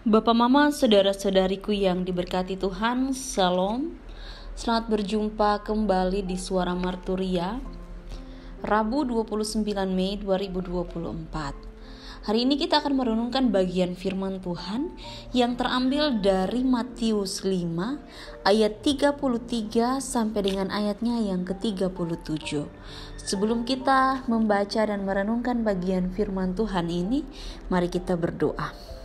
Bapak Mama, saudara-saudariku yang diberkati Tuhan, Shalom. Selamat berjumpa kembali di Suara Marturia, Rabu 29 Mei 2024. Hari ini kita akan merenungkan bagian firman Tuhan yang terambil dari Matius 5 ayat 33 sampai dengan ayatnya yang ke-37. Sebelum kita membaca dan merenungkan bagian firman Tuhan ini, mari kita berdoa.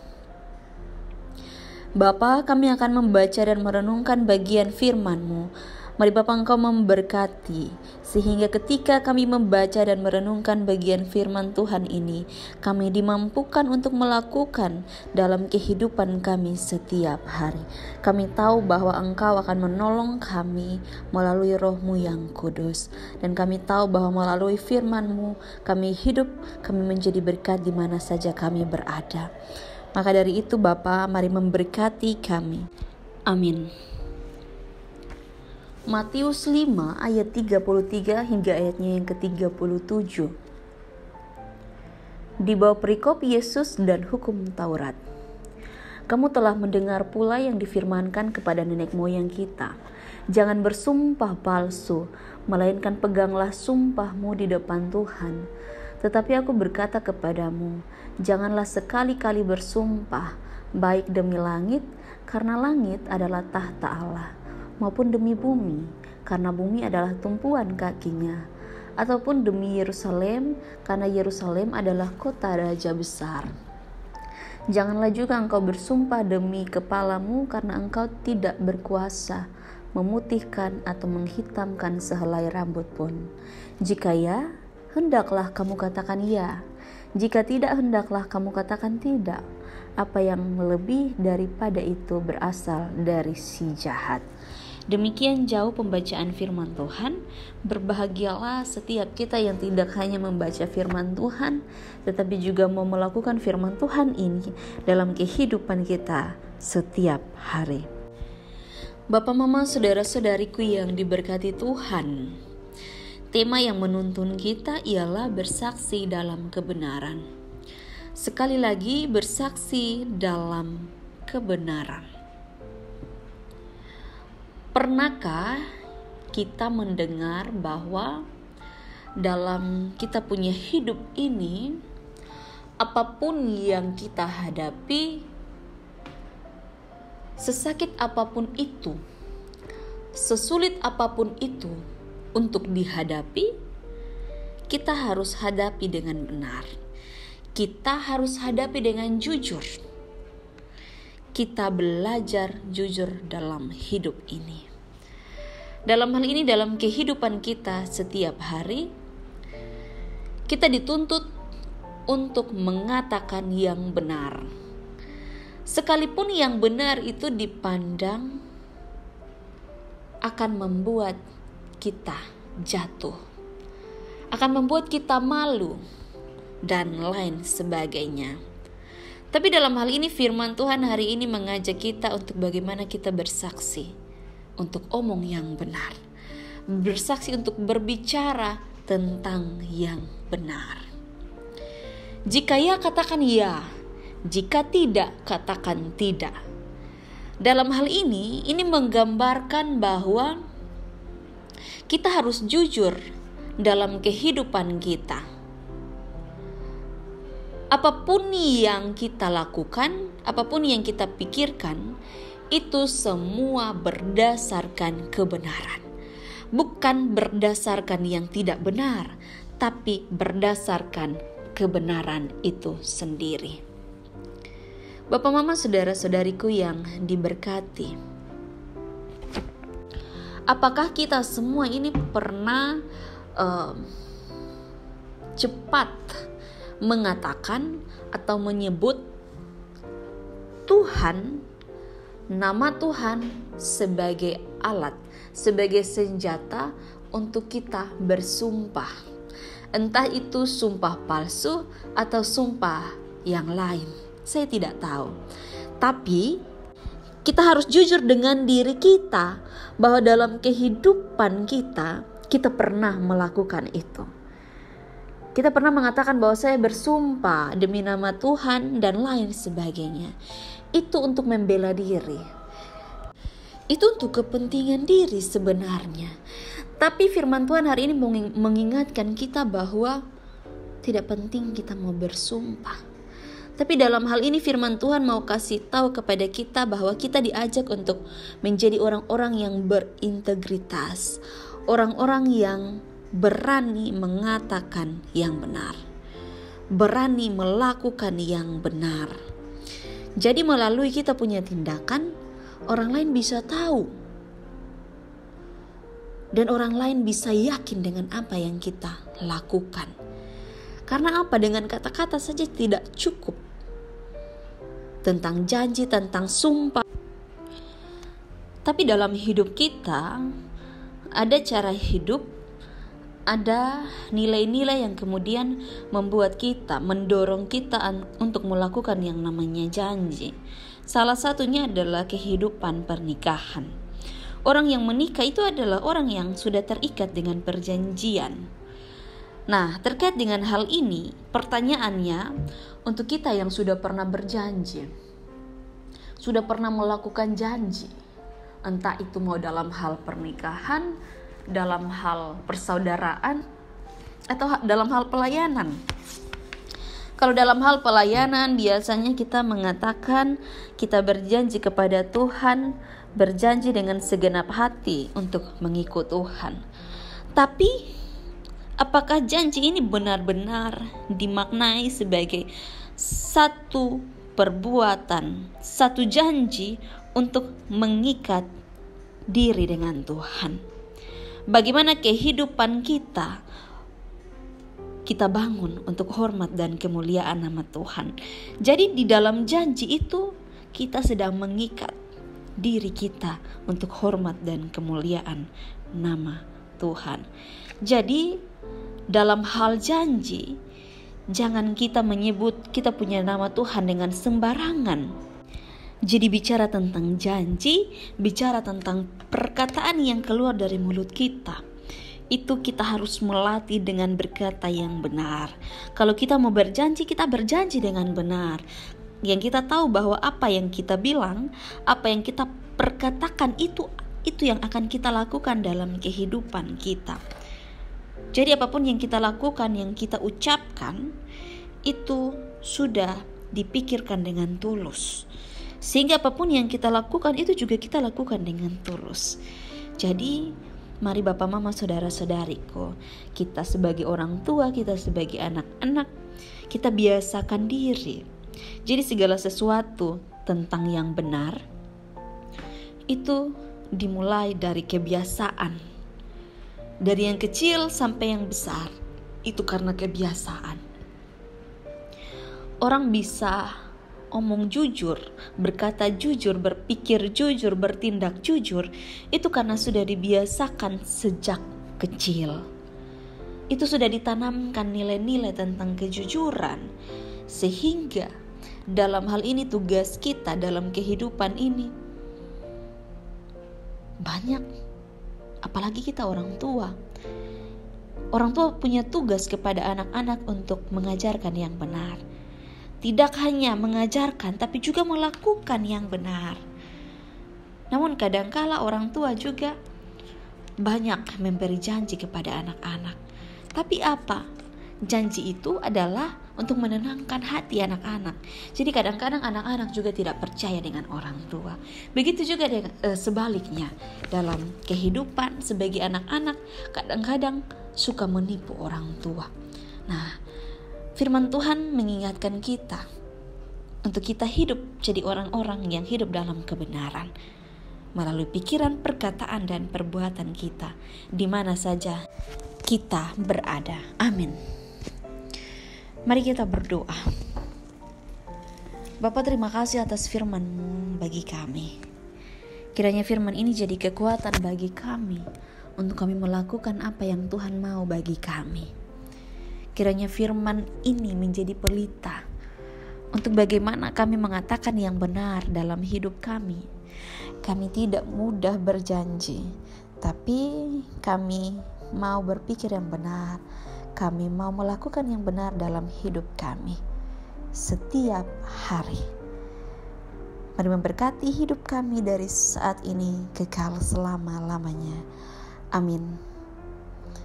Bapa, kami akan membaca dan merenungkan bagian firman-Mu. Mari Bapa Engkau memberkati, sehingga ketika kami membaca dan merenungkan bagian firman Tuhan ini, kami dimampukan untuk melakukan dalam kehidupan kami setiap hari. Kami tahu bahwa Engkau akan menolong kami melalui Roh-Mu yang kudus. Dan kami tahu bahwa melalui firman-Mu, kami hidup, kami menjadi berkat di mana saja kami berada. Maka dari itu Bapa, mari memberkati kami. Amin. Matius 5 ayat 33 hingga ayatnya yang ke-37. Di bawah perikop Yesus dan hukum Taurat. Kamu telah mendengar pula yang difirmankan kepada nenek moyang kita. Jangan bersumpah palsu, melainkan peganglah sumpahmu di depan Tuhan. Tetapi aku berkata kepadamu, janganlah sekali-kali bersumpah, baik demi langit, karena langit adalah tahta Allah, maupun demi bumi, karena bumi adalah tumpuan kakinya, ataupun demi Yerusalem, karena Yerusalem adalah kota raja besar. Janganlah juga engkau bersumpah demi kepalamu, karena engkau tidak berkuasa memutihkan atau menghitamkan sehelai rambut pun. Jika ya, hendaklah kamu katakan ya. Jika tidak, hendaklah kamu katakan tidak. Apa yang lebih daripada itu berasal dari si jahat. Demikian jauh pembacaan firman Tuhan. Berbahagialah setiap kita yang tidak hanya membaca firman Tuhan, tetapi juga mau melakukan firman Tuhan ini dalam kehidupan kita setiap hari. Bapak, Mama, saudara-saudariku yang diberkati Tuhan, tema yang menuntun kita ialah bersaksi dalam kebenaran. Sekali lagi, bersaksi dalam kebenaran. Pernahkah kita mendengar bahwa dalam kita punya hidup ini, apapun yang kita hadapi, sesakit apapun itu, sesulit apapun itu, untuk dihadapi, kita harus hadapi dengan benar. Kita harus hadapi dengan jujur. Kita belajar jujur dalam hidup ini. Dalam hal ini, dalam kehidupan kita setiap hari, kita dituntut untuk mengatakan yang benar. Sekalipun yang benar itu dipandang akan membuat kita jatuh, akan membuat kita malu, dan lain sebagainya. Tapi dalam hal ini firman Tuhan hari ini mengajak kita untuk bagaimana kita bersaksi untuk omong yang benar, bersaksi untuk berbicara tentang yang benar. Jika ya, katakan ya. Jika tidak, katakan tidak. Dalam hal ini menggambarkan bahwa kita harus jujur dalam kehidupan kita. Apapun yang kita lakukan, apapun yang kita pikirkan, itu semua berdasarkan kebenaran. Bukan berdasarkan yang tidak benar, tapi berdasarkan kebenaran itu sendiri. Bapak, Mama, saudara-saudariku yang diberkati, apakah kita semua ini pernah cepat mengatakan atau menyebut Tuhan, nama Tuhan sebagai alat, sebagai senjata untuk kita bersumpah? Entah itu sumpah palsu atau sumpah yang lain, saya tidak tahu. Tapi kita harus jujur dengan diri kita bahwa dalam kehidupan kita pernah melakukan itu. Kita pernah mengatakan bahwa saya bersumpah demi nama Tuhan dan lain sebagainya. itu untuk membela diri. Itu untuk kepentingan diri sebenarnya. Tapi firman Tuhan hari ini mengingatkan kita bahwa tidak penting kita mau bersumpah. Tapi dalam hal ini firman Tuhan mau kasih tahu kepada kita bahwa kita diajak untuk menjadi orang-orang yang berintegritas. Orang-orang yang berani mengatakan yang benar. Berani melakukan yang benar. Jadi melalui kita punya tindakan, orang lain bisa tahu. Dan orang lain bisa yakin dengan apa yang kita lakukan. Karena apa? Dengan kata-kata saja tidak cukup. Tentang janji, tentang sumpah. Tapi dalam hidup kita, ada cara hidup, ada nilai-nilai yang kemudian membuat kita, mendorong kita untuk melakukan yang namanya janji. Salah satunya adalah kehidupan pernikahan. Orang yang menikah itu adalah orang yang sudah terikat dengan perjanjian. Nah, terkait dengan hal ini, pertanyaannya untuk kita yang sudah pernah berjanji, sudah pernah melakukan janji, entah itu mau dalam hal pernikahan, dalam hal persaudaraan, atau dalam hal pelayanan. Kalau dalam hal pelayanan, biasanya kita mengatakan kita berjanji kepada Tuhan, berjanji dengan segenap hati untuk mengikut Tuhan. Tapi apakah janji ini benar-benar dimaknai sebagai satu perbuatan, satu janji untuk mengikat diri dengan Tuhan? Bagaimana kehidupan kita bangun untuk hormat dan kemuliaan nama Tuhan. Jadi di dalam janji itu kita sedang mengikat diri kita untuk hormat dan kemuliaan nama Tuhan. Jadi dalam hal janji, jangan kita menyebut kita punya nama Tuhan dengan sembarangan. Jadi bicara tentang janji, bicara tentang perkataan yang keluar dari mulut kita, itu kita harus melatih dengan berkata yang benar. Kalau kita mau berjanji, kita berjanji dengan benar. Yang kita tahu bahwa apa yang kita bilang, apa yang kita perkatakan itu yang akan kita lakukan dalam kehidupan kita. Jadi apapun yang kita lakukan, yang kita ucapkan, itu sudah dipikirkan dengan tulus. Sehingga apapun yang kita lakukan, itu juga kita lakukan dengan tulus. Jadi mari Bapak Mama Saudara-saudariku, kita sebagai orang tua, kita sebagai anak-anak, kita biasakan diri. Jadi segala sesuatu tentang yang benar, itu dimulai dari kebiasaan. Dari yang kecil sampai yang besar, itu karena kebiasaan. Orang bisa omong jujur, berkata jujur, berpikir jujur, bertindak jujur, itu karena sudah dibiasakan sejak kecil. Itu sudah ditanamkan nilai-nilai tentang kejujuran. Sehingga dalam hal ini tugas kita dalam kehidupan ini banyak. Apalagi kita orang tua. Orang tua punya tugas kepada anak-anak untuk mengajarkan yang benar. Tidak hanya mengajarkan, tapi juga melakukan yang benar. Namun kadangkala orang tua juga banyak memberi janji kepada anak-anak. Tapi apa? Janji itu adalah untuk menenangkan hati anak-anak. Jadi kadang-kadang anak-anak juga tidak percaya dengan orang tua. Begitu juga sebaliknya. Dalam kehidupan sebagai anak-anak, kadang-kadang suka menipu orang tua. Nah, firman Tuhan mengingatkan kita untuk kita hidup jadi orang-orang yang hidup dalam kebenaran. Melalui pikiran, perkataan, dan perbuatan kita. Di mana saja kita berada. Amin. Mari kita berdoa. Bapa, terima kasih atas firman-Mu bagi kami. Kiranya firman ini jadi kekuatan bagi kami untuk kami melakukan apa yang Tuhan mau bagi kami. Kiranya firman ini menjadi pelita untuk bagaimana kami mengatakan yang benar dalam hidup kami. Kami tidak mudah berjanji, tapi kami mau berpikir yang benar. Kami mau melakukan yang benar dalam hidup kami setiap hari. Mari memberkati hidup kami dari saat ini kekal selama-lamanya. Amin.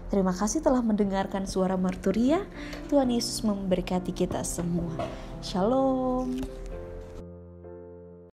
Terima kasih telah mendengarkan suara Marturia. Tuhan Yesus memberkati kita semua. Shalom.